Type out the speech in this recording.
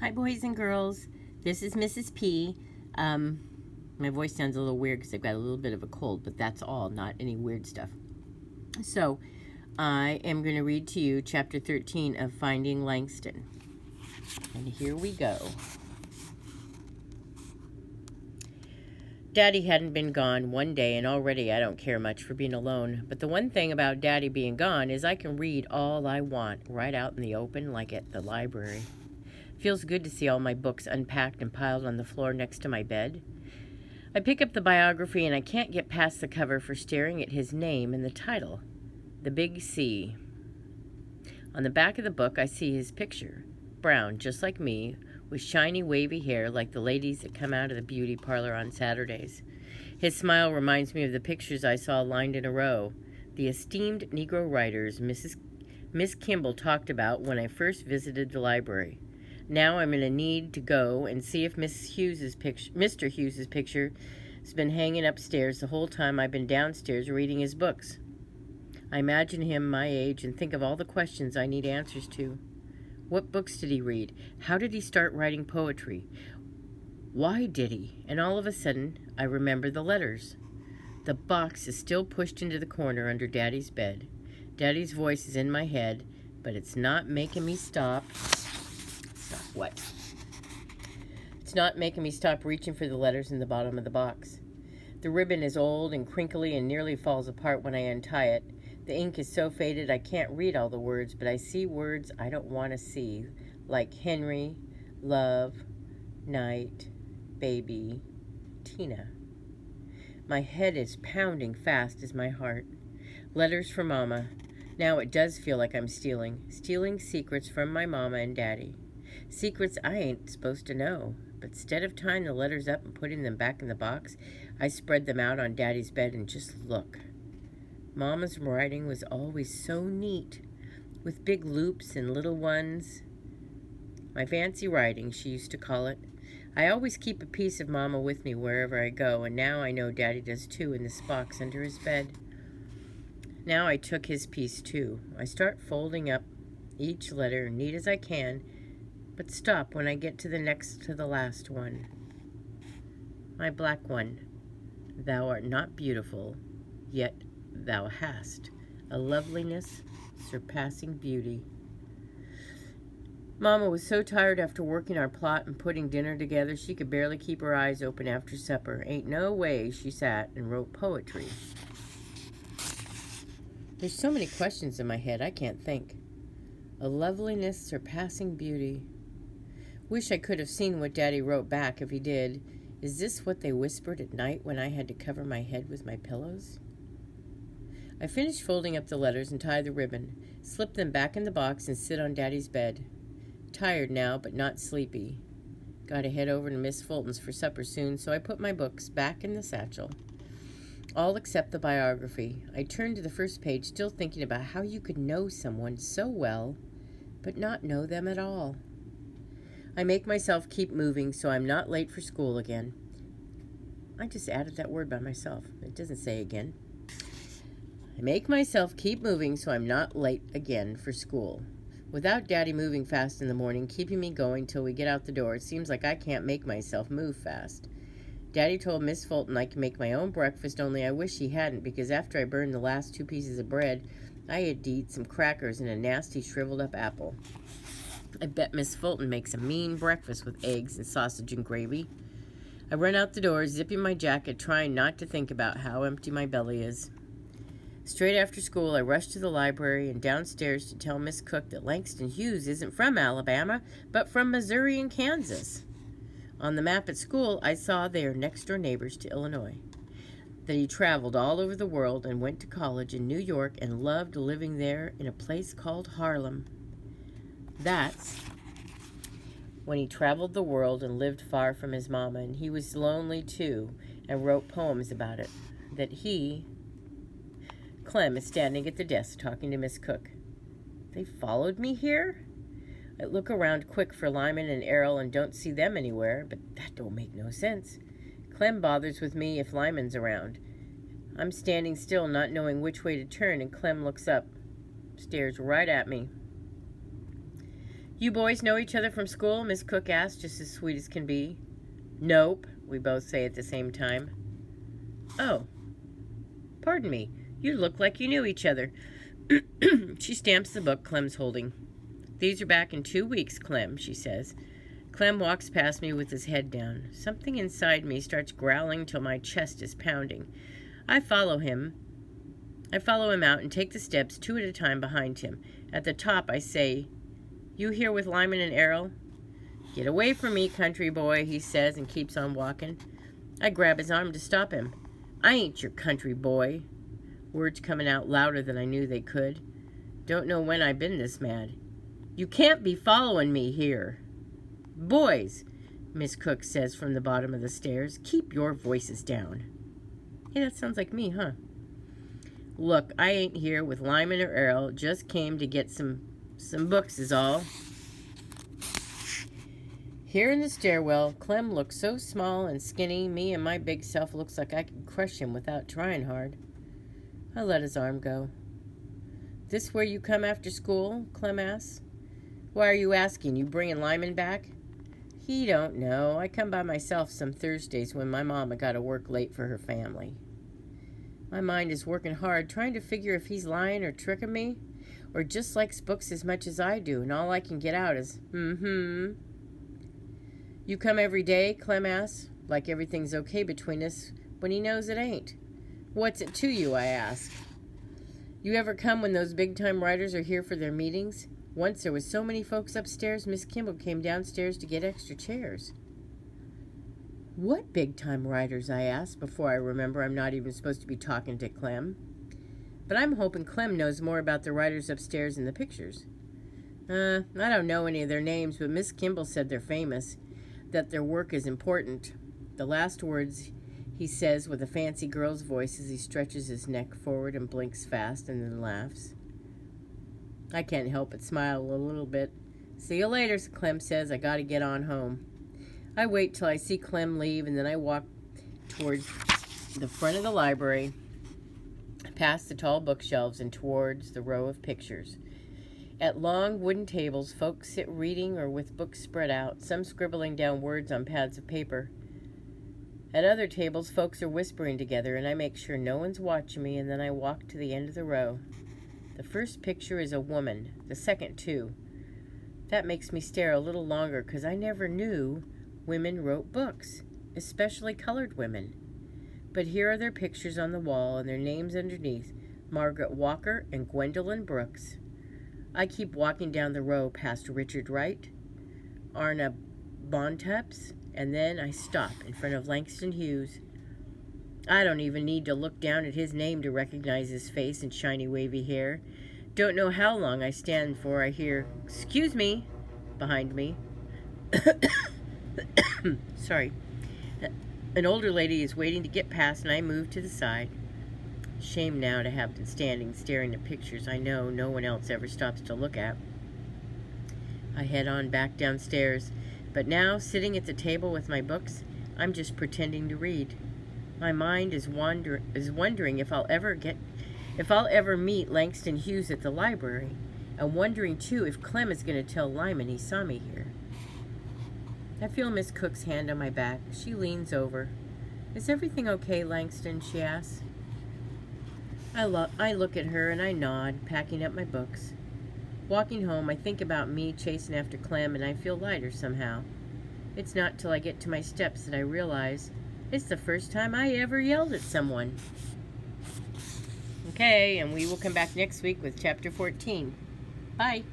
Hi, boys and girls. This is Mrs. P. My voice sounds a little weird because I've got a little bit of a cold, but that's all, not any weird stuff. So, I am going to read to you Chapter 13 of Finding Langston. And here we go. Daddy hadn't been gone one day, and already I don't care much for being alone. But the one thing about Daddy being gone is I can read all I want right out in the open, like at the library. Feels good to see all my books unpacked and piled on the floor next to my bed. I pick up the biography and I can't get past the cover for staring at his name and the title, The Big C. On the back of the book I see his picture, brown just like me, with shiny wavy hair like the ladies that come out of the beauty parlor on Saturdays. His smile reminds me of the pictures I saw lined in a row, the esteemed Negro writers Miss Kimball talked about when I first visited the library. Now I'm in a need to go and see if Mr. Hughes's picture has been hanging upstairs the whole time I've been downstairs reading his books. I imagine him my age and think of all the questions I need answers to. What books did he read? How did he start writing poetry? Why did he? And all of a sudden, I remember the letters. The box is still pushed into the corner under Daddy's bed. Daddy's voice is in my head, but it's not making me stop. Stop what? It's not making me stop reaching for the letters in the bottom of the box. The ribbon is old and crinkly and nearly falls apart when I untie it. The ink is so faded I can't read all the words, but I see words I don't want to see, like Henry, love, night, baby, Tina. My head is pounding fast as my heart. Letters from Mama. Now it does feel like I'm stealing secrets from my Mama and Daddy. Secrets I ain't supposed to know. But instead of tying the letters up and putting them back in the box, I spread them out on Daddy's bed and just look. Mama's writing was always so neat, with big loops and little ones. My fancy writing, she used to call it. I always keep a piece of Mama with me wherever I go, and now I know Daddy does too in this box under his bed. Now I took his piece too. I start folding up each letter neat as I can, but stop when I get to the last one. My black one. Thou art not beautiful, yet thou hast a loveliness surpassing beauty. Mama was so tired after working our plot and putting dinner together she could barely keep her eyes open after supper. Ain't no way she sat and wrote poetry. There's so many questions in my head I can't think. A loveliness surpassing beauty. Wish I could have seen what Daddy wrote back if he did. Is this what they whispered at night when I had to cover my head with my pillows? I finished folding up the letters and tie the ribbon, slip them back in the box and sit on Daddy's bed. Tired now, but not sleepy. Gotta head over to Miss Fulton's for supper soon, so I put my books back in the satchel. All except the biography. I turned to the first page, still thinking about how you could know someone so well, but not know them at all. I make myself keep moving so I'm not late for school again. I just added that word by myself. It doesn't say again. I make myself keep moving so I'm not late again for school. Without Daddy moving fast in the morning, keeping me going till we get out the door, it seems like I can't make myself move fast. Daddy told Miss Fulton I can make my own breakfast, only I wish he hadn't, because after I burned the last 2 pieces of bread, I had to eat some crackers and a nasty shriveled up apple. I bet Miss Fulton makes a mean breakfast with eggs and sausage and gravy. I run out the door, zipping my jacket, trying not to think about how empty my belly is. Straight after school, I rush to the library and downstairs to tell Miss Cook that Langston Hughes isn't from Alabama, but from Missouri and Kansas. On the map at school, I saw they are next-door neighbors to Illinois. That he traveled all over the world and went to college in New York and loved living there in a place called Harlem. That's when he traveled the world and lived far from his mama, and he was lonely too and wrote poems about it. That Clem is standing at the desk talking to Miss Cook. They followed me here? I look around quick for Lyman and Errol and don't see them anywhere, but that don't make no sense. Clem bothers with me if Lyman's around. I'm standing still, not knowing which way to turn, and Clem looks up, stares right at me. You boys know each other from school? Miss Cook asked, just as sweet as can be. Nope, we both say at the same time. Oh, pardon me. You look like you knew each other. She stamps the book Clem's holding. These are back in 2 weeks, Clem, she says. Clem walks past me with his head down. Something inside me starts growling till my chest is pounding. I follow him out and take the steps 2 at a time behind him. At the top, I say, "You here with Lyman and Errol?" "Get away from me, country boy," he says and keeps on walking. I grab his arm to stop him. "I ain't your country boy." Words coming out louder than I knew they could. Don't know when I've been this mad. "You can't be following me here." "Boys," Miss Cook says from the bottom of the stairs, "keep your voices down." Hey, that sounds like me, huh? "Look, I ain't here with Lyman or Errol. Just came to get some books is all." Here in the stairwell, Clem looks so small and skinny, me and my big self looks like I could crush him without trying hard. I let his arm go. "This where you come after school?" Clem asks. "Why are you asking? You bringing Lyman back?" "He don't know. I come by myself some Thursdays when my mama gotta work late for her family." My mind is working hard, trying to figure if he's lying or tricking me, or just likes books as much as I do, and all I can get out is, "You come every day?" Clem asks, like everything's okay between us when he knows it ain't. "What's it to you?" I ask. "You ever come when those big-time writers are here for their meetings? Once there was so many folks upstairs, Miss Kimball came downstairs to get extra chairs." "What big-time writers?" I ask, before I remember I'm not even supposed to be talking to Clem. But I'm hoping Clem knows more about the writers upstairs in the pictures. I don't know any of their names, but Miss Kimball said they're famous, that their work is important. The last words he says with a fancy girl's voice as he stretches his neck forward and blinks fast and then laughs. I can't help but smile a little bit. "See you later," Clem says. "I gotta get on home." I wait till I see Clem leave, and then I walk towards the front of the library, past the tall bookshelves and towards the row of pictures. At long wooden tables, folks sit reading or with books spread out, some scribbling down words on pads of paper. At other tables, folks are whispering together, and I make sure no one's watching me, and then I walk to the end of the row. The first picture is a woman, the second too. That makes me stare a little longer, because I never knew women wrote books, especially colored women. But here are their pictures on the wall and their names underneath: Margaret Walker and Gwendolyn Brooks. I keep walking down the row past Richard Wright, Arna Bontemps, and then I stop in front of Langston Hughes. I don't even need to look down at his name to recognize his face and shiny wavy hair. Don't know how long I stand before I hear, "Excuse me," behind me. Sorry. An older lady is waiting to get past, and I move to the side. Shame now to have been standing staring at pictures I know no one else ever stops to look at. I head on back downstairs, but now, sitting at the table with my books, I'm just pretending to read. My mind is wondering if I'll ever meet Langston Hughes at the library, and wondering too if Clem is going to tell Lyman he saw me here. I feel Miss Cook's hand on my back. She leans over. "Is everything okay, Langston?" she asks. I look at her and I nod, packing up my books. Walking home, I think about me chasing after Clem, and I feel lighter somehow. It's not till I get to my steps that I realize it's the first time I ever yelled at someone. Okay, and we will come back next week with Chapter 14. Bye.